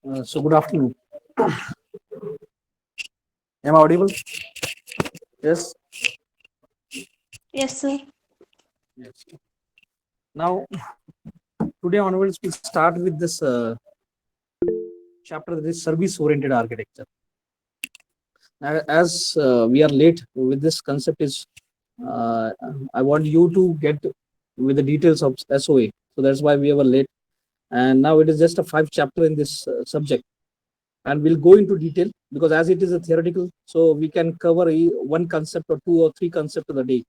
So good afternoon. Am I audible? Yes. Yes, sir. Yes. Now, today onwards, we'll start with this chapter that is service-oriented architecture. As we are late with this concept, is uh, I want you to get with the details of SOA. So that's why we were late. And now it is just a 5 chapter in this subject, and we'll go into detail because as it is a theoretical, so we can cover one concept or two or three concepts of the day.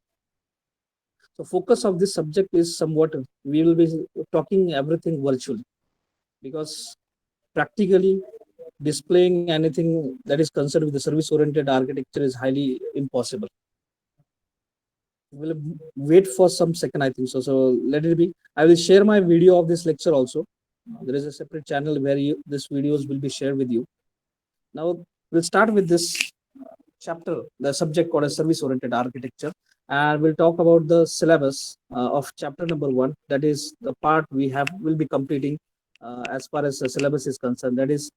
So focus of this subject is somewhat we will be talking everything virtually because practically displaying anything that is concerned with the service oriented architecture is highly impossible. We'll wait for some second, I think so. So let it be. I will share my video of this lecture also. There is a separate channel where this videos will be shared with you. Now we'll start with this chapter, the subject called as service oriented architecture, and we'll talk about the syllabus of chapter number 1. That is the part we have will be completing as far as the syllabus is concerned. That is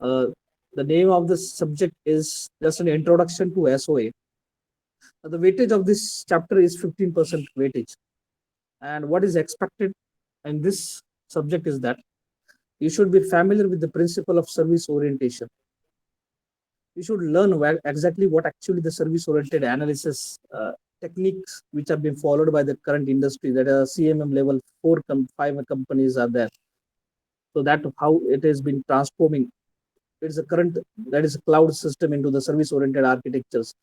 uh, the name of the subject is just an introduction to SOA. The weightage of this chapter is 15% weightage, and what is expected in this subject is that you should be familiar with the principle of service orientation. You should learn exactly what actually the service oriented analysis techniques which have been followed by the current industry, that are CMM level 5 companies are there. So that how it has been transforming, it's a current, that is a cloud system into the service oriented architectures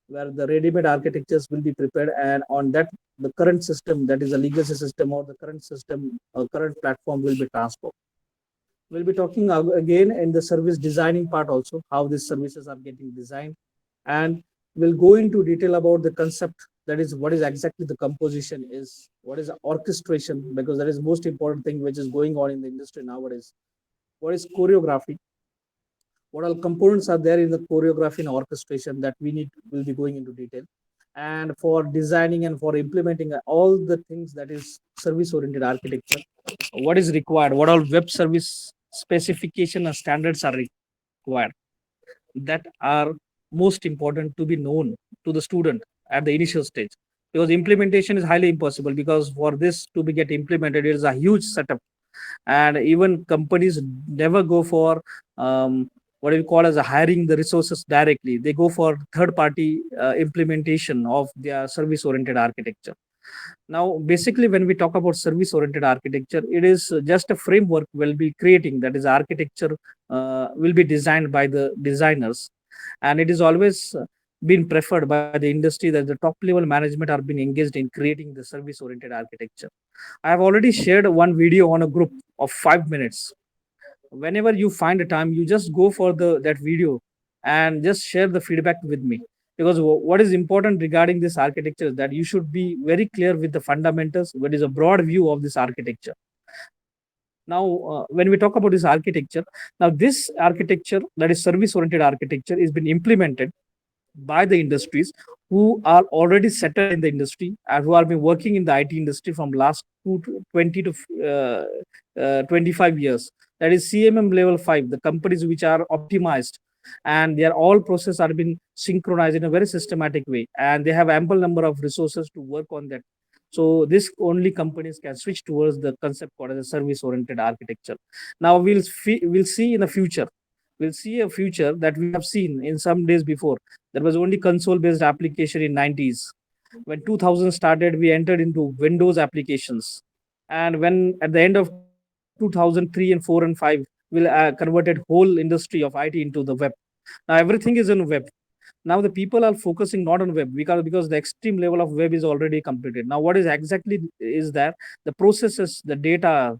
where the ready-made architectures will be prepared, and on that the current system, that is a legacy system or the current system or current platform will be transformed. We'll be talking again in the service designing part also, how these services are getting designed. And we'll go into detail about the concept, that is what is exactly the composition is, what is the orchestration, because that is most important thing which is going on in the industry nowadays. What is choreography? What all components are there in the choreography and orchestration that we need will be going into detail. And for designing and for implementing all the things that is service oriented architecture, what is required, what all web service specification and standards are required, that are most important to be known to the student at the initial stage, because implementation is highly impossible, because for this to be get implemented it is a huge setup, and even companies never go for what we call as a hiring the resources directly. They go for third party implementation of their service oriented architecture. Now, basically, when we talk about service oriented architecture, it is just a framework we'll be creating, that is, architecture will be designed by the designers. And it is always been preferred by the industry that the top level management are being engaged in creating the service oriented architecture. I have already shared one video on a group of 5 minutes. Whenever you find a time, you just go for the that video and just share the feedback with me, because what is important regarding this architecture is that you should be very clear with the fundamentals, what is a broad view of this architecture. Now when we talk about this architecture, now this architecture, that is service oriented architecture, is been implemented by the industries who are already settled in the industry and who have been working in the IT industry from last 20 to 25 years. That is CMM level 5, the companies which are optimized, and their all process are being synchronized in a very systematic way, and they have ample number of resources to work on that. So this only companies can switch towards the concept called as a service oriented architecture. Now we'll see in the future, we'll see a future that we have seen in some days before. There was only console based application in 90s. When 2000 started, we entered into Windows applications. And when at the end of 2003 and 4 and 5, we converted whole industry of IT into the web. Now everything is in web. Now the people are focusing not on web, because the extreme level of web is already completed. Now what is exactly is that the processes, the data,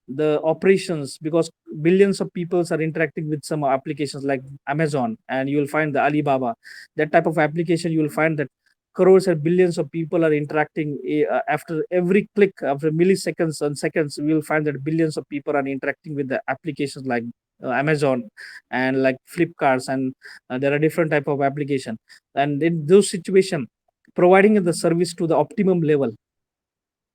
the operations, because billions of people are interacting with some applications like Amazon, and you will find the Alibaba, that type of application. You will find that crores and billions of people are interacting after every click, after milliseconds and seconds. We will find that billions of people are interacting with the applications like Amazon and like Flipkarts, and there are different type of application. And in those situation, providing the service to the optimum level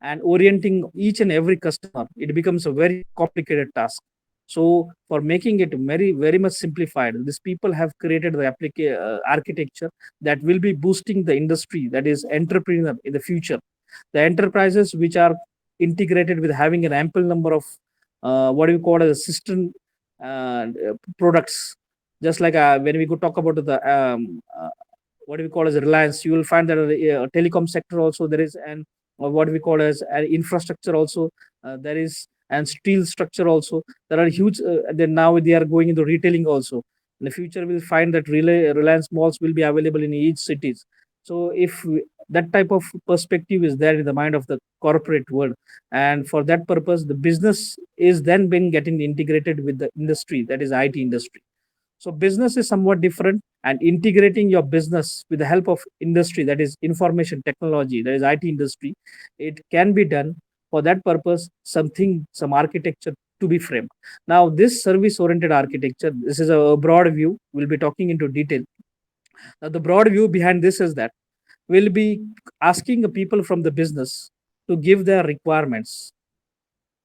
and orienting each and every customer, it becomes a very complicated task. So for making it very much simplified, these people have created the architecture that will be boosting the industry, that is entrepreneur in the future. The enterprises which are integrated with having an ample number of what do you call as system products, just like when we could talk about the what do we call as Reliance, you will find that telecom sector also there is, and what we call as infrastructure also there is, and steel structure also. There are huge. Then now they are going into retailing also. In the future, we'll find that Reliance malls will be available in each cities. So if that type of perspective is there in the mind of the corporate world, and for that purpose, the business is then being getting integrated with the industry, that is IT industry. So business is somewhat different, and integrating your business with the help of industry, that is information technology, that is IT industry, it can be done. For that purpose, some architecture to be framed. Now, this service oriented architecture, this is a broad view. We'll be talking into detail. Now, the broad view behind this is that we'll be asking the people from the business to give their requirements,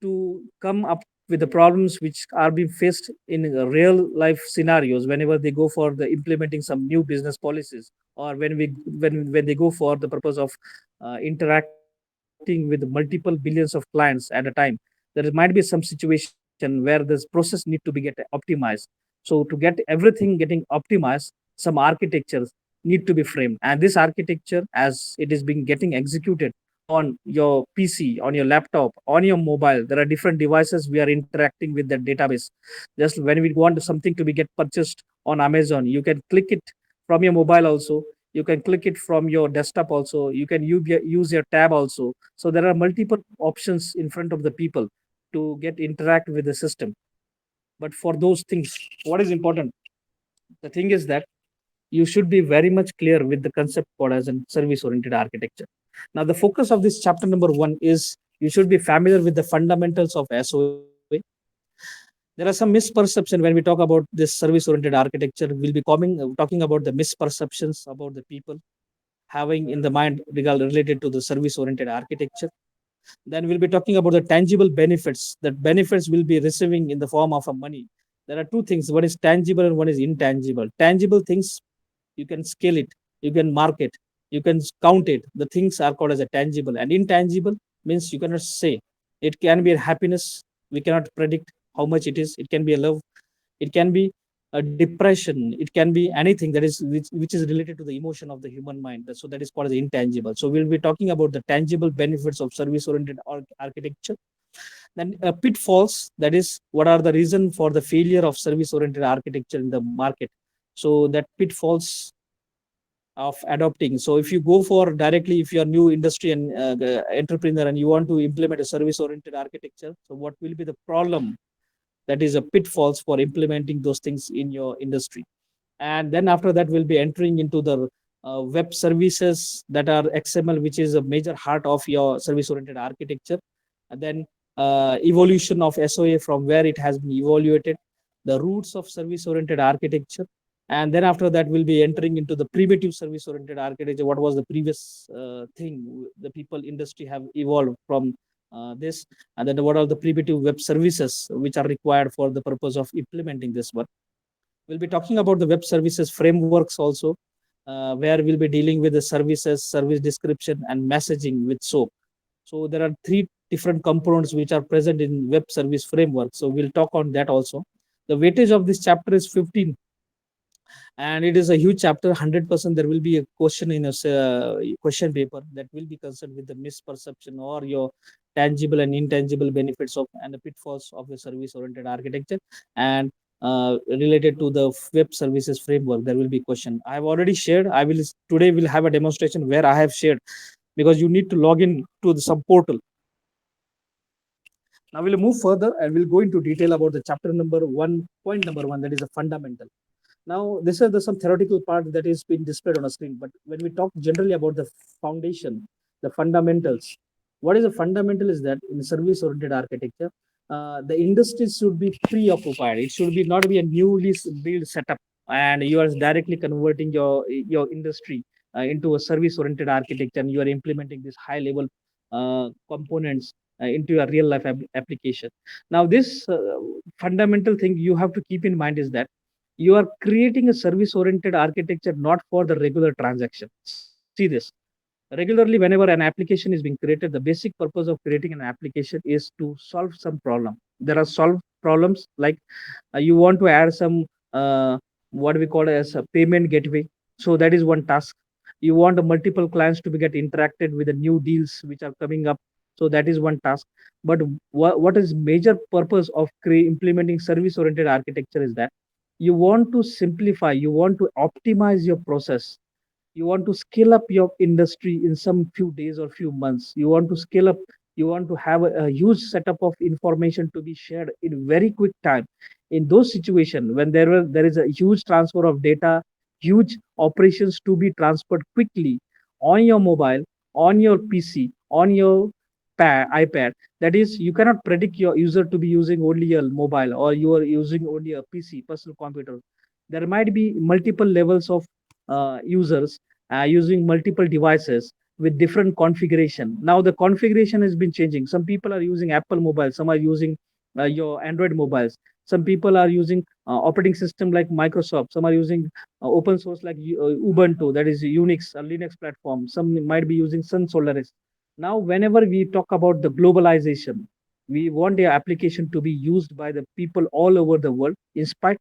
to come up with the problems which are being faced in real life scenarios whenever they go for the implementing some new business policies, or when they go for the purpose of interacting with multiple billions of clients at a time. There might be some situation where this process need to be get optimized. So to get everything getting optimized, some architectures need to be framed, and this architecture, as it is being getting executed on your PC, on your laptop, on your mobile. There are different devices we are interacting with that database. Just when we want something to be get purchased on Amazon, you can click it from your mobile also. You can click it from your desktop also. You can use your tab also. So there are multiple options in front of the people to get interact with the system. But for those things, what is important? The thing is that you should be very much clear with the concept called as a service oriented architecture. Now, the focus of this chapter number 1 is you should be familiar with the fundamentals of SOA. There are some misperceptions when we talk about this service oriented architecture. We'll be talking about the misperceptions about the people having in the mind related to the service oriented architecture. Then we'll be talking about the tangible benefits that benefits will be receiving in the form of a money. There are two things: one is tangible and one is intangible. Tangible things, you can scale it, you can mark it, you can count it. The things are called as a tangible, and intangible means you cannot say. It can be a happiness, we cannot predict how much it is. It can be a love, it can be a depression, it can be anything that is which is related to the emotion of the human mind. So that is called as intangible. So we'll be talking about the tangible benefits of service oriented architecture. Then pitfalls, that is what are the reason for the failure of service oriented architecture in the market. So that pitfalls of adopting. So if you go for directly, if you're new industry and entrepreneur and you want to implement a service oriented architecture, so what will be the problem, that is a pitfalls for implementing those things in your industry. And then after that we'll be entering into the web services, that are XML, which is a major heart of your service oriented architecture. And then evolution of SOA from where it has been evaluated, the roots of service oriented architecture. And then after that we'll be entering into the primitive service oriented architecture. What was the previous thing the people industry have evolved from this, and then what are the primitive web services which are required for the purpose of implementing this work. We'll be talking about the web services frameworks also, where we'll be dealing with the services, service description, and messaging with SOAP. So there are three different components which are present in web service framework. So we'll talk on that also. The weightage of this chapter is 15, and it is a huge chapter. 100% there will be a question in a question paper that will be concerned with the misperception or your tangible and intangible benefits of and the pitfalls of the service oriented architecture. And related to the web services framework, there will be question. I have already shared. I will today will have a demonstration where I have shared, because you need to log in to some portal. Now we'll move further and we'll go into detail about the chapter number 1, point number 1, that is a fundamental. Now, this is some theoretical part that is being displayed on a screen. But when we talk generally about the foundation, the fundamentals, what is a fundamental is that in service-oriented architecture, the industry should be preoccupied. It should be not be a newly built setup, and you are directly converting your industry into a service-oriented architecture, and you are implementing these high-level components into your real life application. Now, this fundamental thing you have to keep in mind is that you are creating a service oriented architecture not for the regular transaction. See this. Regularly, whenever an application is being created, the basic purpose of creating an application is to solve some problem. There are solved problems like you want to add some what we call as a payment gateway. So that is one task. You want multiple clients to be get interacted with the new deals which are coming up. So that is one task. But what is major purpose of implementing service oriented architecture is that you want to simplify, you want to optimize your process, you want to scale up your industry in some few days or few months, you want to scale up, you want to have a huge setup of information to be shared in very quick time. In those situations when there is a huge transfer of data, huge operations to be transferred quickly on your mobile, on your PC, on your ipad, that is you cannot predict your user to be using only a mobile or you are using only a PC, personal computer. There might be multiple levels of users using multiple devices with different configuration. Now the configuration has been changing. Some people are using Apple mobiles, some are using your Android mobiles. Some people are using operating system like Microsoft. Some are using open source like Ubuntu, that is Unix, a Linux platform. Some might be using Sun Solaris. Now, whenever we talk about the globalization, we want the application to be used by the people all over the world. In spite,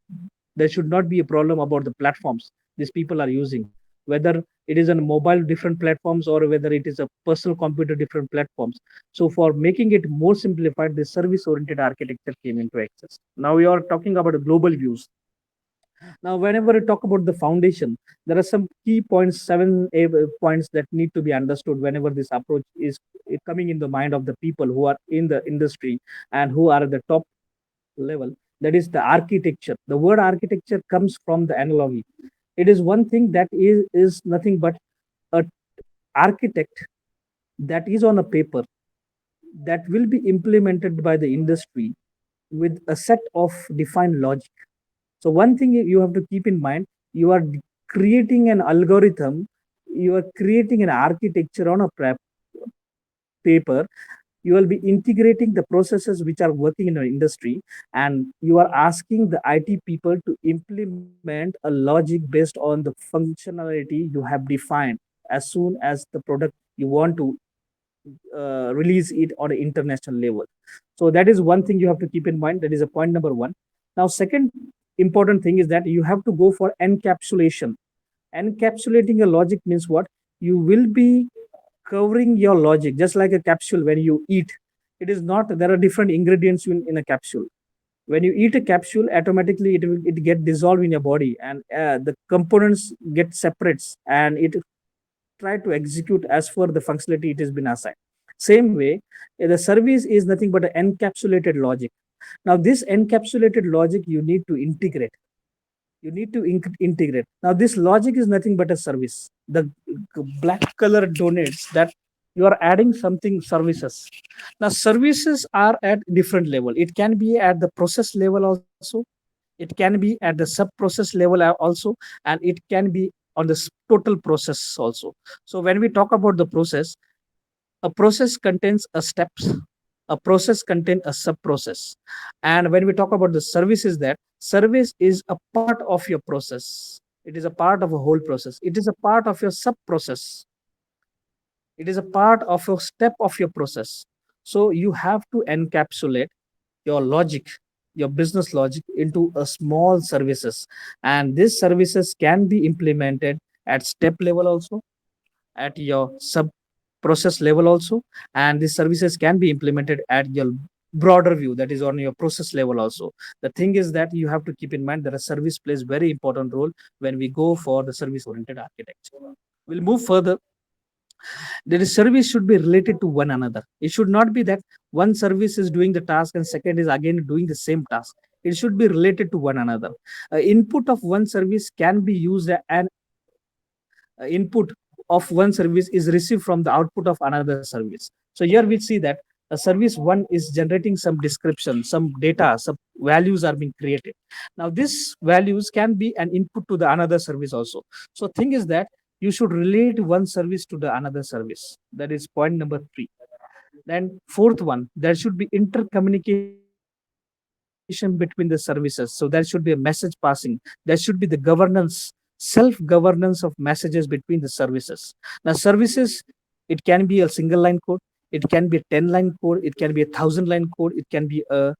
there should not be a problem about the platforms these people are using, whether it is on mobile different platforms or whether it is a personal computer different platforms. So for making it more simplified, the service oriented architecture came into access. Now we are talking about the global views. Now whenever we talk about the foundation, there are some key points, points that need to be understood whenever this approach is coming in the mind of the people who are in the industry and who are at the top level. That is the architecture. The word architecture comes from the analogy. It is one thing that is nothing but a architect that is on a paper that will be implemented by the industry with a set of defined logic. So one thing you have to keep in mind, you are creating an algorithm, you are creating an architecture on a paper. You will be integrating the processes which are working in your industry, and you are asking the IT people to implement a logic based on the functionality you have defined as soon as the product you want to release it on an international level. So that is one thing you have to keep in mind. That is a point number one. Now, second important thing is that you have to go for encapsulation. Encapsulating a logic means what? You will be covering your logic just like a capsule. When you eat, it is not, there are different ingredients in a capsule. When you eat a capsule, automatically it get dissolved in your body, and the components get separates, and it try to execute as per the functionality it has been assigned. Same way, the service is nothing but an encapsulated logic. Now this encapsulated logic you need to integrate. You need to integrate. Now this logic is nothing but a service. The black color donates that you are adding something services. Now services are at different level. It can be at the process level also. It can be at the sub process level also, and it can be on the total process also. So when we talk about the process, a process contains a steps, a process contains a sub process. And when we talk about the services, that service is a part of your process, it is a part of a whole process, it is a part of your sub process, it is a part of a step of your process. So you have to encapsulate your logic, your business logic into a small services, and these services can be implemented at step level also, at your sub process level also, and these services can be implemented at your broader view, that is on your process level also. The thing is that you have to keep in mind that a service plays very important role when we go for the service oriented architecture. We'll move further. The service should be related to one another. It should not be that one service is doing the task and second is again doing the same task. It should be related to one another. Input of one service can be used, and input of one service is received from the output of another service. So here we see that a service one is generating some description, some data, some values are being created. Now these values can be an input to the another service also. So thing is that you should relate one service to the another service. That is point number 3. Then fourth one, there should be intercommunication between the services. So there should be a message passing. There should be the governance, self-governance of messages between the services. Now services, it can be a single line code, it can be a 10-line code, it can be a 1,000-line code, it can be a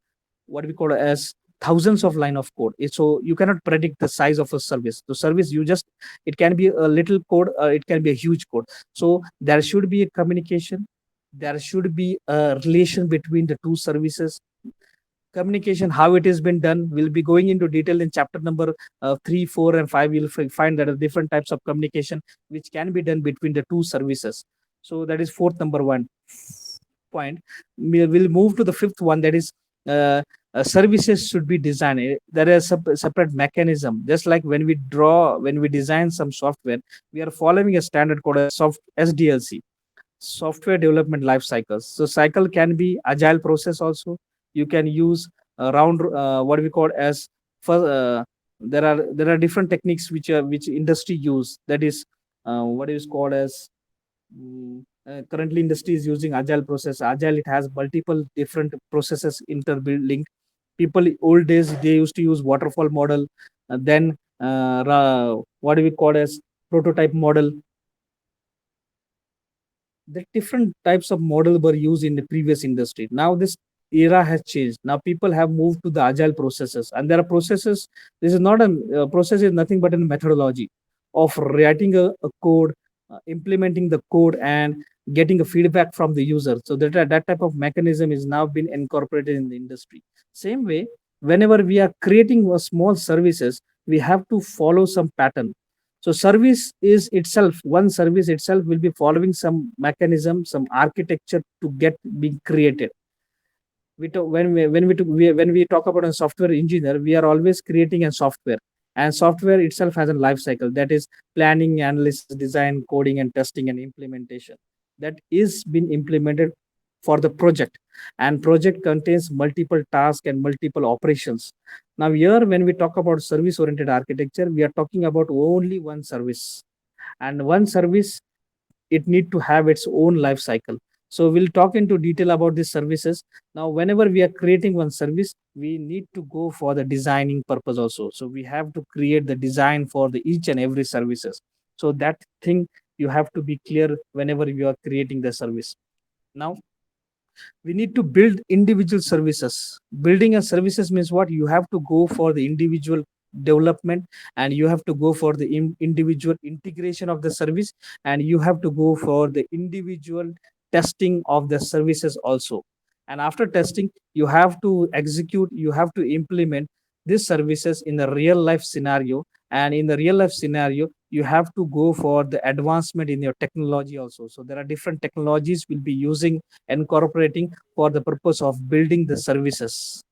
what we call as thousands of line of code. So you cannot predict the size of a service. The service you just, it can be a little code or it can be a huge code. So there should be a communication. There should be a relation between the two services. Communication, how it has been done, we'll be going into detail in chapter number 3, 4, and 5. You'll find that are different types of communication which can be done between the two services. So that is fourth number one point. We'll move to the fifth one, that is services should be designed. There is a separate mechanism. Just like when we design some software, we are following a standard called as SDLC, software development life cycles. So cycle can be agile process also. You can use around what we call as for there are different techniques which industry use. That is what is called as currently industry is using agile process. Agile, it has multiple different processes interlinked. People old days they used to use waterfall model, then what do we call as prototype model. The different types of model were used in the previous industry. Now this era has changed. Now people have moved to the agile processes, and there are processes. This is not a process, is nothing but a methodology of writing a code, implementing the code, and getting a feedback from the user. So that type of mechanism is now been incorporated in the industry. Same way, whenever we are creating a small services, we have to follow some pattern. So service is itself, one service itself will be following some mechanism, some architecture to get being created. When we talk about a software engineer, we are always creating a software, and software itself has a life cycle, that is planning, analysis, design, coding, and testing and implementation. That is been implemented for the project, and project contains multiple tasks and multiple operations. Now here when we talk about service oriented architecture, we are talking about only one service, and one service, it need to have its own life cycle. So we'll talk into detail about these services. Now whenever we are creating one service, we need to go for the designing purpose also. So we have to create the design for the each and every services. So that thing you have to be clear whenever you are creating the service. Now we need to build individual services. Building a services means what? You have to go for the individual development, and you have to go for the individual integration of the service, and you have to go for the individual testing of the services also. And after testing, you have to execute, you have to implement these services in a real life scenario. And in the real life scenario, you have to go for the advancement in your technology also. So there are different technologies we'll be using, incorporating for the purpose of building the services.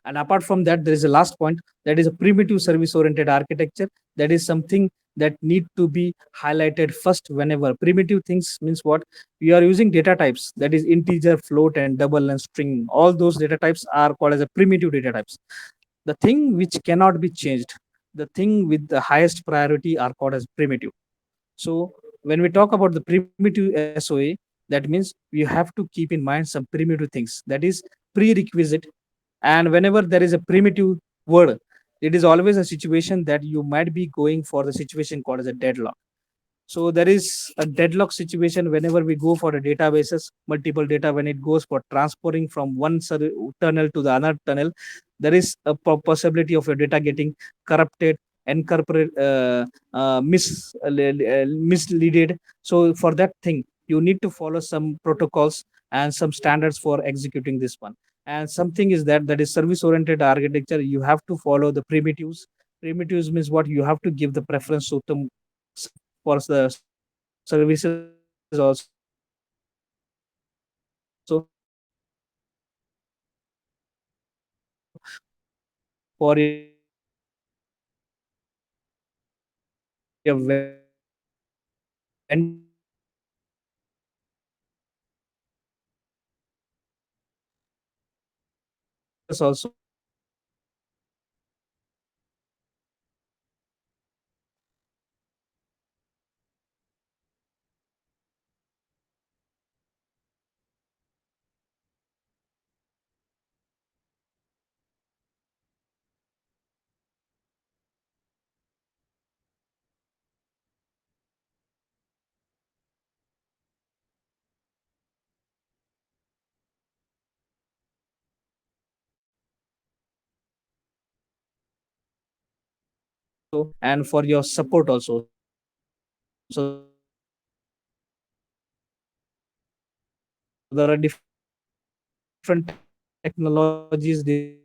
And apart from that, there is a last point, that is a primitive service oriented architecture. That is something that need to be highlighted first. Whenever primitive things means what? We are using data types, that is integer, float, and double and string. All those data types are called as a primitive data types. The thing which cannot be changed, the thing with the highest priority are called as primitive. So when we talk about the primitive SOA, that means you have to keep in mind some primitive things, that is prerequisite. And whenever there is a primitive word, it is always a situation that you might be going for the situation called as a deadlock. So there is a deadlock situation whenever we go for the databases, multiple data, when it goes for transporting from one tunnel to the other tunnel, there is a possibility of your data getting corrupted, incorporate, misleaded. So for that thing, you need to follow some protocols and some standards for executing this one. And something is that is service oriented architecture. You have to follow the primitives. Primitives means what? You have to give the preference to the for the services also, and you have to give the preference for your vendors also. And you have to follow and for your support also. So there are different technologies, different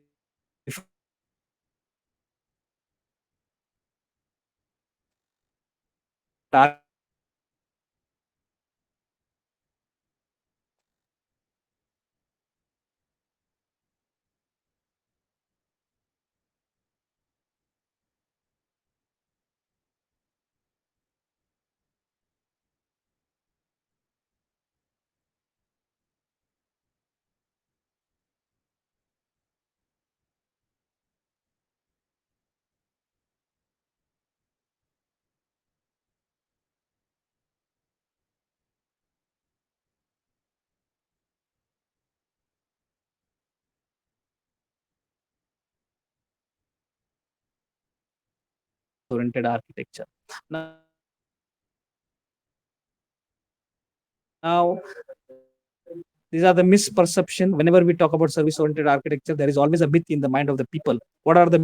oriented architecture. Now, these are the misperception. Whenever we talk about service oriented architecture, there is always a myth in the mind of the people. What are the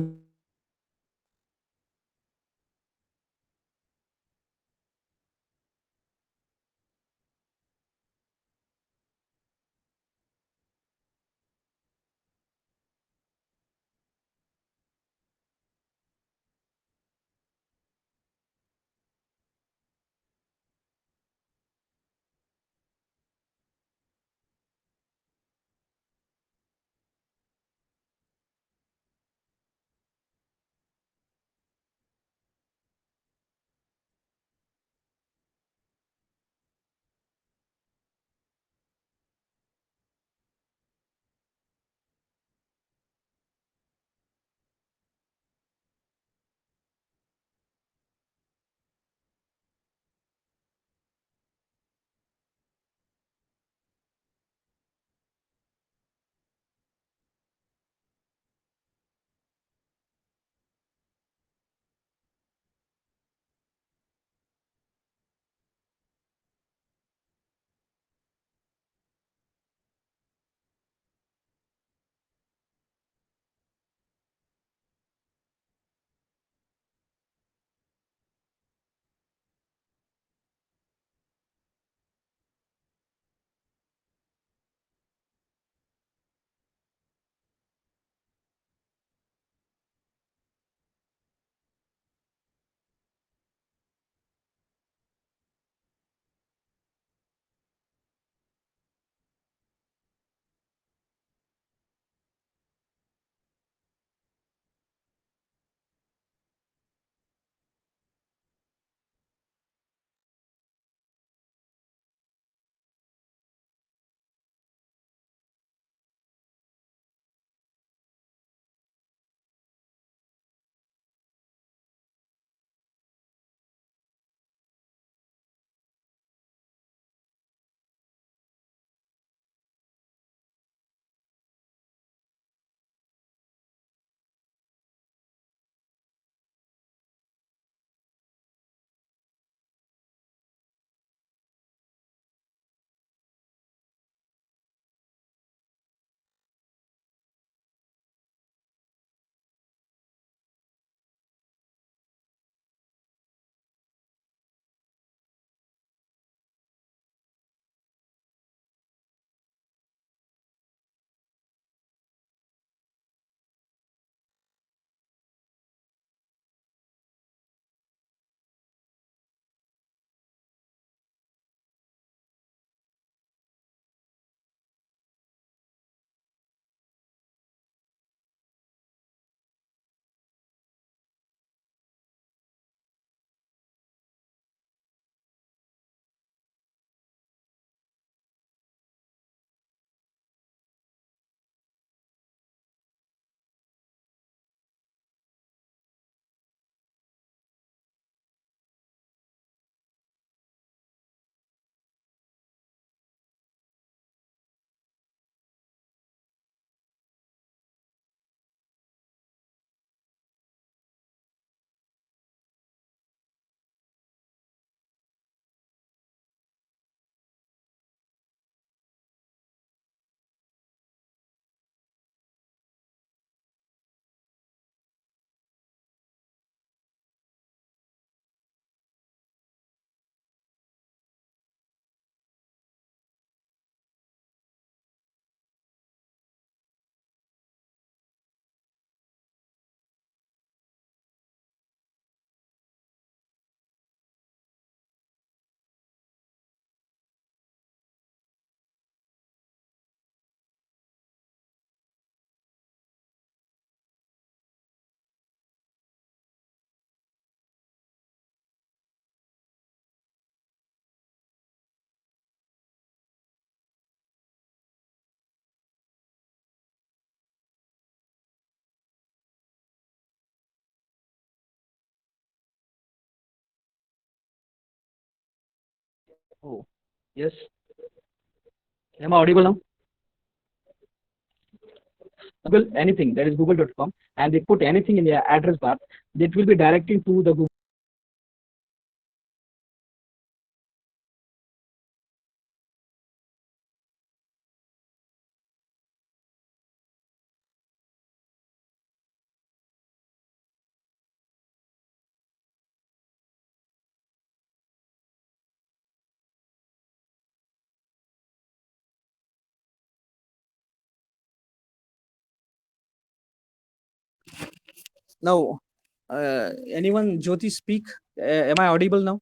Oh, yes. Am I audible now? Google anything, that is google.com, and they put anything in their address bar, that will be directing to the Google. Now, anyone, Jyoti, speak? Am I audible now?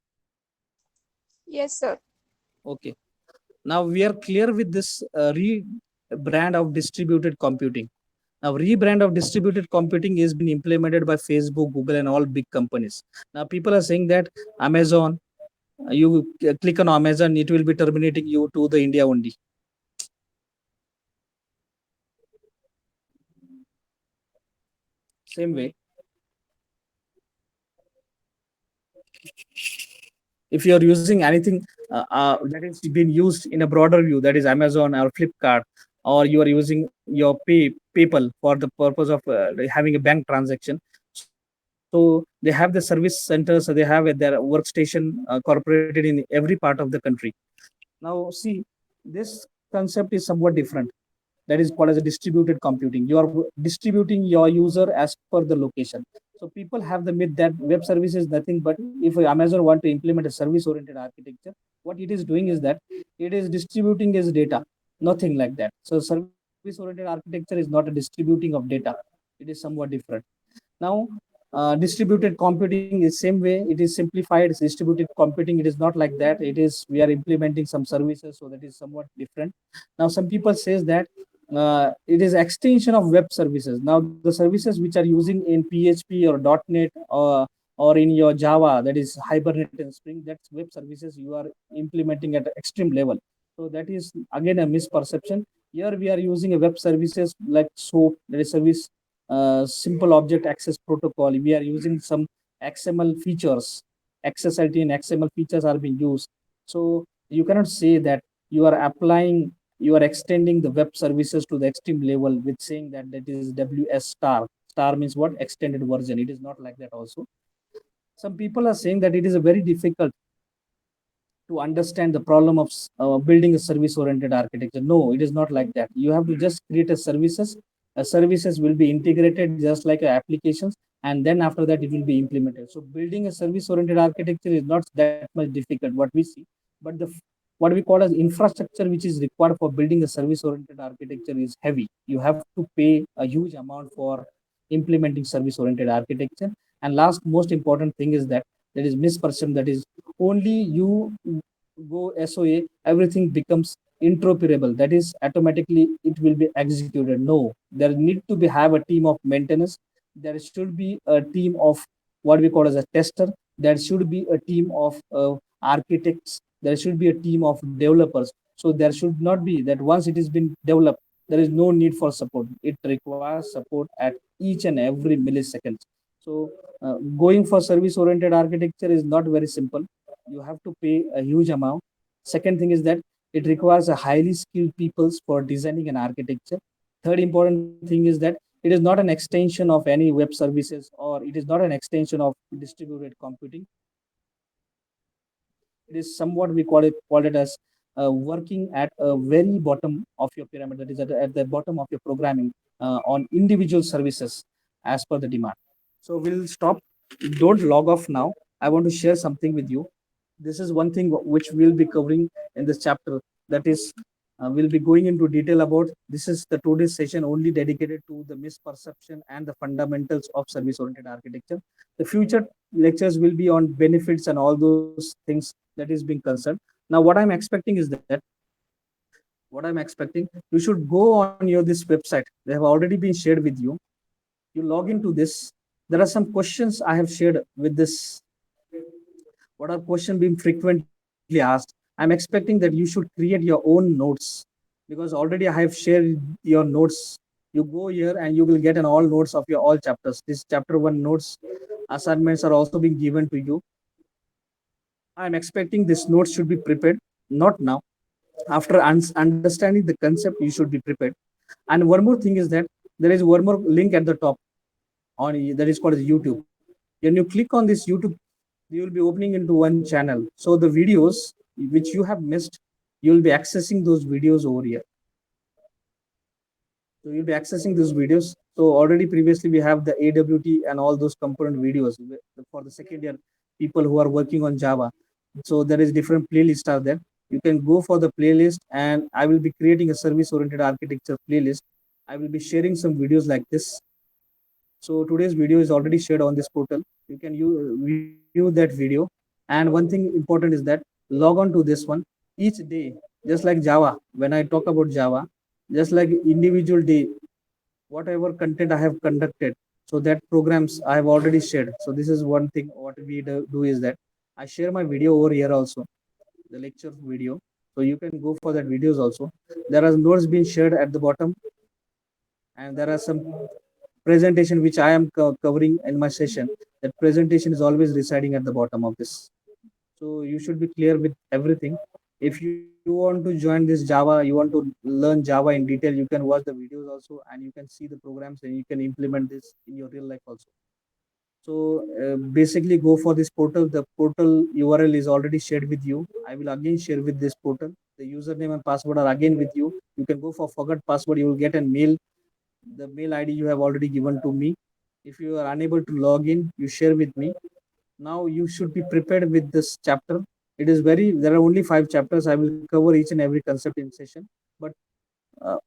Yes, sir. Okay. Now we are clear with this rebrand of distributed computing. Now, rebrand of distributed computing is been implemented by Facebook, Google, and all big companies. Now, people are saying that Amazon, you click on Amazon, it will be terminating you to the India only. Same way, if you are using anything that is being used in a broader view, that is Amazon or Flipkart, or you are using your PayPal for the purpose of having a bank transaction. So they have the service centers, so they have their workstation incorporated in every part of the country. Now, see, this concept is somewhat different. That is called as a distributed computing. You are distributing your user as per the location. So people have the myth that web service is nothing but, if Amazon want to implement a service-oriented architecture, what it is doing is that it is distributing its data, nothing like that. So service-oriented architecture is not a distributing of data. It is somewhat different. Now, distributed computing is same way. It is simplified. It's distributed computing. It is not like that. It is, we are implementing some services, so that is somewhat different. Now, some people says that it is extension of web services. Now, the services which are using in PHP or .NET, or in your Java, that is Hibernate and Spring, that's web services you are implementing at an extreme level. So that is again a misperception. Here we are using a web services like SOAP, that is service simple object access protocol. We are using some XML features, XSLT and XML features are being used. So you cannot say that you are applying, you are extending the web services to the extreme level with saying that that is WS star. Star means what? Extended version. It is not like that also. Some people are saying that it is a very difficult to understand the problem of building a service oriented architecture. No, it is not like that. You have to just create a services. Services will be integrated just like applications, and then after that it will be implemented. So building a service oriented architecture is not that much difficult, what we see. But what we call as infrastructure which is required for building a service oriented architecture is heavy. You have to pay a huge amount for implementing service oriented architecture. And last most important thing is that there is misperception, that is only you go SOA, everything becomes interoperable. That is automatically it will be executed. No, there need to be have a team of maintenance. There should be a team of what we call as a tester. There should be a team of architects. There should be a team of developers. So there should not be that once it has been developed, there is no need for support. It requires support at each and every millisecond. So going for service oriented architecture is not very simple. You have to pay a huge amount. Second thing is that it requires a highly skilled people for designing an architecture. Third important thing is that it is not an extension of any web services, or it is not an extension of distributed computing. It is somewhat we call it as working at a very bottom of your pyramid, that is at the bottom of your programming on individual services as per the demand. So we'll stop. Don't log off now. I want to share something with you. This is one thing which we'll be covering in this chapter. That is, we'll be going into detail about. This is the today's session only dedicated to the misperception and the fundamentals of service-oriented architecture. The future lectures will be on benefits and all those things that is being concerned. Now, what I'm expecting is that you should go on your this website. They have already been shared with you. You log into this. There are some questions I have shared with this. What are questions being frequently asked? I'm expecting that you should create your own notes, because already I have shared your notes. You go here and you will get an all notes of your all chapters. This chapter one notes assignments are also being given to you. I'm expecting this notes should be prepared. not now. After understanding the concept, you should be prepared. And one more thing is that there is one more link at the top on that is called as YouTube. When you click on this YouTube, you will be opening into one channel. So the videos which you have missed, you will be accessing those videos over here. So you'll be accessing those videos. So already previously we have the AWT and all those component videos for the second year people who are working on Java. So there is different playlists are there. You can go for the playlist, and I will be creating a service oriented architecture playlist. I will be sharing some videos like this. So today's video is already shared on this portal. You can view that video. And one thing important is that log on to this one each day, just like Java. When I talk about Java, just like individual day, whatever content I have conducted, so that programs I have already shared. So this is one thing what we do is that I share my video over here also, the lecture video. So you can go for that videos also. There are notes being shared at the bottom, and there are some presentation which I am covering in my session. That presentation is always residing at the bottom of this. So you should be clear with everything. If you want to join this Java, you want to learn Java in detail, you can watch the videos also, and you can see the programs, and you can implement this in your real life also. So basically go for this portal. The portal URL is already shared with you. I will again share with this portal. The username and password are again with you. You can go for forgot password. You will get a mail. The mail ID you have already given to me. If you are unable to log in, you share with me. Now you should be prepared with this chapter. It is there are only 5 chapters. I will cover each and every concept in session, but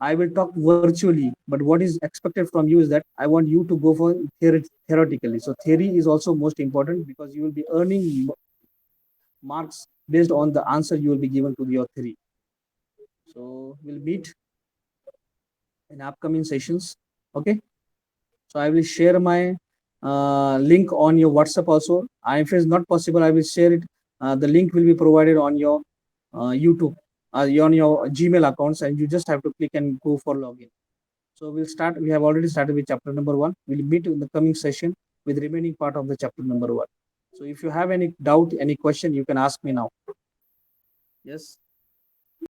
I will talk virtually. But what is expected from you is that I want you to go for theoretically. So theory is also most important, because you will be earning marks based on the answer you will be given to your theory. So we'll meet in upcoming sessions. Okay. So I will share my link on your WhatsApp also. If it's not possible, I will share it. The link will be provided on your YouTube, on your Gmail accounts, and you just have to click and go for login. So we'll start. We have already started with chapter number 1. We'll meet in the coming session with the remaining part of the chapter number 1. So if you have any doubt, any question, you can ask me now. Yes.